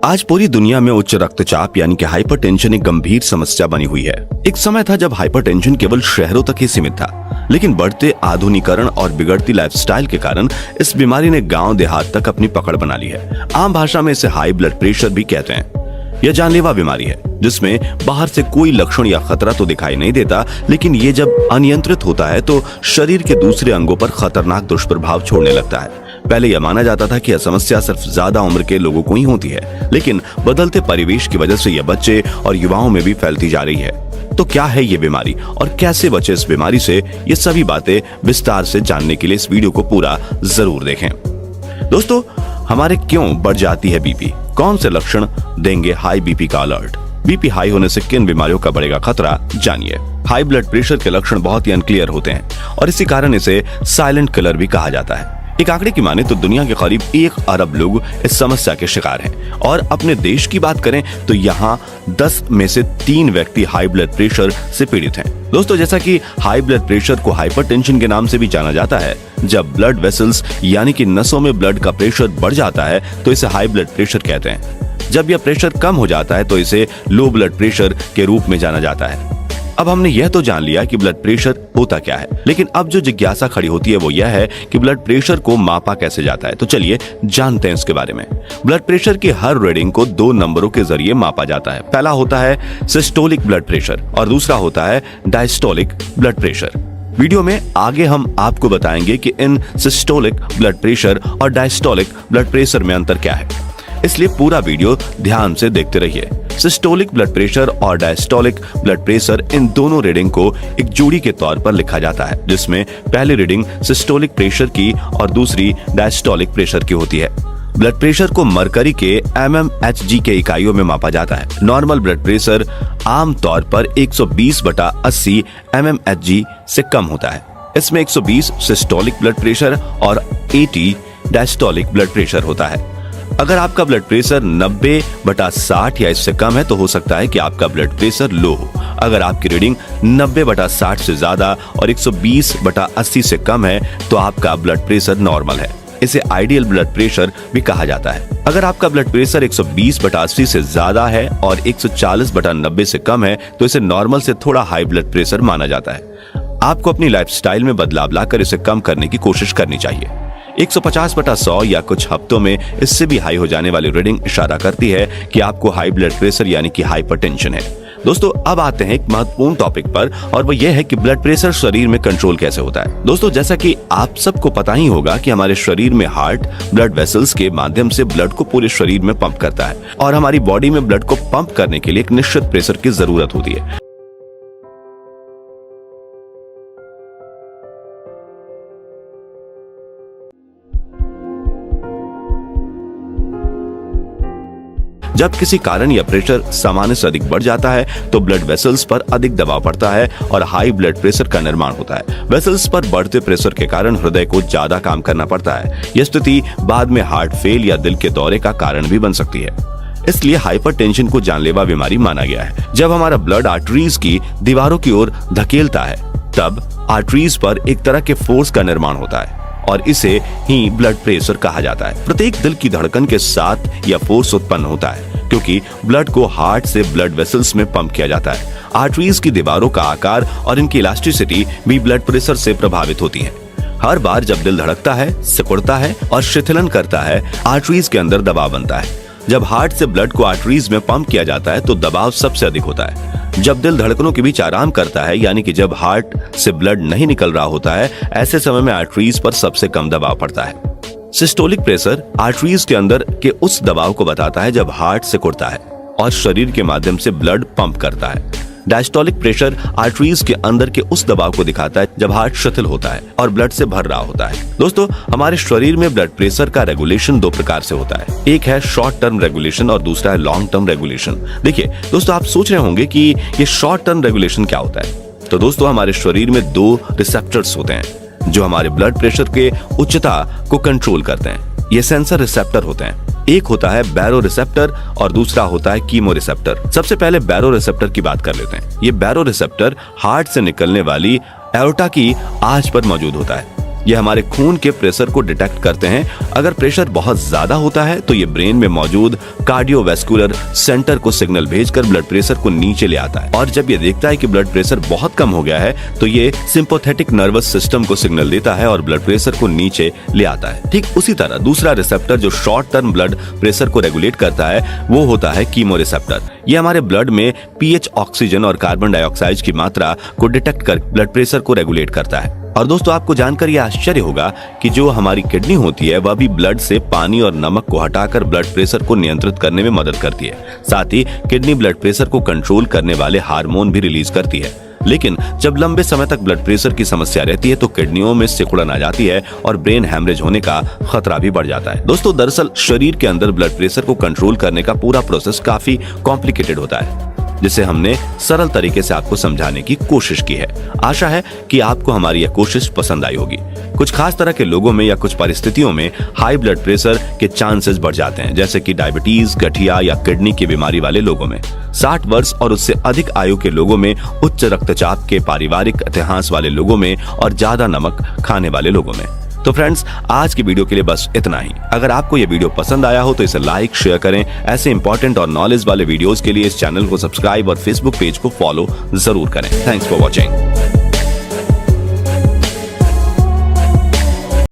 आज पूरी दुनिया में उच्च रक्तचाप यानी कि हाइपरटेंशन एक गंभीर समस्या बनी हुई है। एक समय था जब हाइपरटेंशन केवल शहरों तक ही सीमित था, लेकिन बढ़ते आधुनिकीकरण और बिगड़ती लाइफस्टाइल के कारण इस बीमारी ने गांव देहात तक अपनी पकड़ बना ली है। आम भाषा में इसे हाई ब्लड प्रेशर भी कहते हैं। यह जानलेवा बीमारी है जिसमें बाहर से कोई लक्षण या खतरा तो दिखाई नहीं देता, लेकिन ये जब अनियंत्रित होता है तो शरीर के दूसरे अंगों पर खतरनाक दुष्प्रभाव छोड़ने लगता है। पहले यह माना जाता था कि यह समस्या सिर्फ ज्यादा उम्र के लोगों को ही होती है, लेकिन बदलते परिवेश की वजह से यह बच्चे और युवाओं में भी फैलती जा रही है। तो क्या है ये बीमारी और कैसे बचे इस बीमारी से, ये सभी बातें विस्तार से जानने के लिए इस वीडियो को पूरा जरूर देखें। दोस्तों, हमारे क्यों बढ़ जाती है बीपी, कौन से लक्षण देंगे हाई बीपी का अलर्ट, बीपी हाई होने से किन बीमारियों का बढ़ेगा खतरा, जानिए। हाई ब्लड प्रेशर के लक्षण बहुत ही अनक्लियर होते हैं और इसी कारण इसे साइलेंट किलर भी कहा जाता है। एक आंकड़े की माने तो दुनिया के करीब 1 अरब लोग इस समस्या के शिकार हैं और अपने देश की बात करें तो यहाँ 10 में से 3 व्यक्ति हाई ब्लड प्रेशर से पीड़ित हैं। दोस्तों, जैसा कि हाई ब्लड प्रेशर को हाइपरटेंशन के नाम से भी जाना जाता है, जब ब्लड वेसल्स यानी कि नसों में ब्लड का प्रेशर बढ़ जाता है तो इसे हाई ब्लड प्रेशर कहते हैं। जब यह प्रेशर कम हो जाता है तो इसे लो ब्लड प्रेशर के रूप में जाना जाता है। अब हमने यह तो जान लिया कि ब्लड प्रेशर होता क्या है, लेकिन अब जो जिज्ञासा खड़ी होती है वो यह है कि ब्लड प्रेशर को मापा कैसे जाता है। तो चलिए जानते हैं इसके बारे में। ब्लड प्रेशर की हर रीडिंग को 2 नंबरों के जरिए मापा जाता है। पहला होता है सिस्टोलिक ब्लड प्रेशर और दूसरा होता है डायस्टोलिक ब्लड प्रेशर। वीडियो में आगे हम आपको बताएंगे कि इन सिस्टोलिक ब्लड प्रेशर और डायस्टोलिक ब्लड प्रेशर में अंतर क्या है, इसलिए पूरा वीडियो ध्यान से देखते रहिए। सिस्टोलिक ब्लड प्रेशर और डायस्टोलिक ब्लड प्रेशर, इन दोनों रीडिंग को एक जोड़ी के तौर पर लिखा जाता है, जिसमें पहली रीडिंग सिस्टोलिक प्रेशर की और दूसरी डायस्टोलिक प्रेशर की होती है। ब्लड प्रेशर को मरकरी के mmHg के इकाइयों में मापा जाता है। नॉर्मल ब्लड प्रेशर आमतौर पर 120/80 mmHg से कम होता है। इसमें 120 सिस्टोलिक ब्लड प्रेशर और 80 डायस्टोलिक ब्लड प्रेशर होता है। अगर आपका ब्लड प्रेशर 90/60 या इससे कम है तो हो सकता है कि आपका ब्लड प्रेशर लो हो। अगर आपकी रीडिंग 90/60 से ज्यादा और 120/80 से कम है तो आपका ब्लड प्रेशर नॉर्मल है। इसे आइडियल ब्लड प्रेशर भी कहा जाता है। अगर आपका ब्लड प्रेशर 120/80 से ज्यादा है और 140/90 से कम है तो इसे नॉर्मल से थोड़ा हाई ब्लड प्रेशर माना जाता है। आपको अपनी लाइफस्टाइल में बदलाव लाकर इसे कम करने की कोशिश करनी चाहिए। 150/100 या कुछ हफ्तों में इससे भी हाई हो जाने वाली रीडिंग इशारा करती है कि आपको हाई ब्लड प्रेशर यानी कि हाइपरटेंशन है। दोस्तों, अब आते हैं एक महत्वपूर्ण टॉपिक पर और वो यह है कि ब्लड प्रेशर शरीर में कंट्रोल कैसे होता है। दोस्तों, जैसा कि आप सबको पता ही होगा कि हमारे शरीर में हार्ट ब्लड वेसल्स के माध्यम से ब्लड को पूरे शरीर में पंप करता है और हमारी बॉडी में ब्लड को पंप करने के लिए एक निश्चित प्रेशर की जरूरत होती है। जब किसी कारण यह प्रेशर सामान्य से अधिक बढ़ जाता है तो ब्लड वेसल्स पर अधिक दबाव पड़ता है और हाई ब्लड प्रेशर का निर्माण होता है। वेसल्स पर बढ़ते प्रेशर के कारण हृदय को ज्यादा काम करना पड़ता है। यह स्थिति बाद में हार्ट फेल या दिल के दौरे का कारण भी बन सकती है। इसलिए हाइपरटेंशन को जानलेवा बीमारी माना गया है। जब हमारा ब्लड आर्टरीज की दीवारों की ओर धकेलता है तब आर्टरीज पर एक तरह के फोर्स का निर्माण होता है और इसे ही ब्लड प्रेशर कहा जाता है। प्रत्येक दिल की धड़कन के साथ यह फोर्स उत्पन्न होता है क्योंकि ब्लड को हार्ट से ब्लड वेसल्स में पंप किया जाता है। आर्टरीज की दीवारों का आकार और इनकी इलास्टिसिटी भी ब्लड प्रेशर से प्रभावित होती है। हर बार जब दिल धड़कता है, सिकुड़ता है और शिथिलन करता है, आर्टरीज के अंदर दबाव बनता है। जब हार्ट से ब्लड को आर्टरीज में पंप किया जाता है तो दबाव सबसे अधिक होता है। जब दिल धड़कनों के बीच आराम करता है, यानी कि जब हार्ट से ब्लड नहीं निकल रहा होता है, ऐसे समय में आर्टरीज पर सबसे कम दबाव पड़ता है। सिस्टोलिक प्रेशर आर्टरीज के अंदर के उस दबाव को बताता है जब हार्ट सिकुड़ता है और शरीर के माध्यम से ब्लड पंप करता है। डायस्टोलिक प्रेशर आर्टरीज के अंदर के उस दबाव को दिखाता है जब हार्ट शिथिल होता है और ब्लड से भर रहा होता है। दोस्तों, हमारे शरीर में ब्लड प्रेशर का रेगुलेशन 2 प्रकार से होता है। एक है शॉर्ट टर्म रेगुलेशन और दूसरा है लॉन्ग टर्म रेगुलेशन। देखिए दोस्तों, आप सोच रहे होंगे कि ये शॉर्ट टर्म रेगुलेशन क्या होता है। तो दोस्तों, हमारे शरीर में 2 रिसेप्टर्स होते हैं जो हमारे ब्लड प्रेशर के उच्चता को कंट्रोल करते हैं। ये सेंसर रिसेप्टर होते हैं। एक होता है बैरो रिसेप्टर और दूसरा होता है कीमो रिसेप्टर। सबसे पहले बैरो रिसेप्टर की बात कर लेते हैं। ये बैरो रिसेप्टर हार्ट से निकलने वाली एओर्टा की आंच पर मौजूद होता है। ये हमारे खून के प्रेशर को डिटेक्ट करते हैं। अगर प्रेशर बहुत ज्यादा होता है तो ये ब्रेन में मौजूद कार्डियोवैस्कुलर सेंटर को सिग्नल भेजकर ब्लड प्रेशर को नीचे ले आता है, और जब ये देखता है कि ब्लड प्रेशर बहुत कम हो गया है तो ये सिंपैथेटिक नर्वस सिस्टम को सिग्नल देता है और ब्लड प्रेशर को नीचे ले आता है। ठीक उसी तरह दूसरा रिसेप्टर जो शॉर्ट टर्म ब्लड प्रेशर को रेगुलेट करता है वो होता है कीमो रिसेप्टर। ये हमारे ब्लड में पीएच, ऑक्सीजन और कार्बन डाइऑक्साइड की मात्रा को डिटेक्ट कर ब्लड प्रेशर को रेगुलेट करता है। और दोस्तों, आपको जानकर यह आश्चर्य होगा कि जो हमारी किडनी होती है वह भी ब्लड से पानी और नमक को हटाकर ब्लड प्रेशर को नियंत्रित करने में मदद करती है। साथ ही किडनी ब्लड प्रेशर को कंट्रोल करने वाले हार्मोन भी रिलीज करती है। लेकिन जब लंबे समय तक ब्लड प्रेशर की समस्या रहती है तो किडनियों में सिकुड़न आ जाती है और ब्रेन हैमरेज होने का खतरा भी बढ़ जाता है। दोस्तों, दरअसल शरीर के अंदर ब्लड प्रेशर को कंट्रोल करने का पूरा प्रोसेस काफी कॉम्प्लिकेटेड होता है, जिसे हमने सरल तरीके से आपको समझाने की कोशिश की है। आशा है कि आपको हमारी यह कोशिश पसंद आई होगी। कुछ खास तरह के लोगों में या कुछ परिस्थितियों में हाई ब्लड प्रेशर के चांसेस बढ़ जाते हैं, जैसे कि डायबिटीज, गठिया या किडनी की बीमारी वाले लोगों में। 60 वर्ष और उससे अधिक आयु के लोगों में, उच्च रक्तचाप के पारिवारिक इतिहास वाले लोगों में और ज्यादा नमक खाने वाले लोगों में। तो फ्रेंड्स, आज की वीडियो के लिए बस इतना ही। अगर आपको ये वीडियो पसंद आया हो तो इसे लाइक, शेयर करें। ऐसे इंपॉर्टेंट और नॉलेज वाले वीडियोस के लिए इस चैनल को सब्सक्राइब और फेसबुक पेज को फॉलो जरूर करें। Thanks for watching.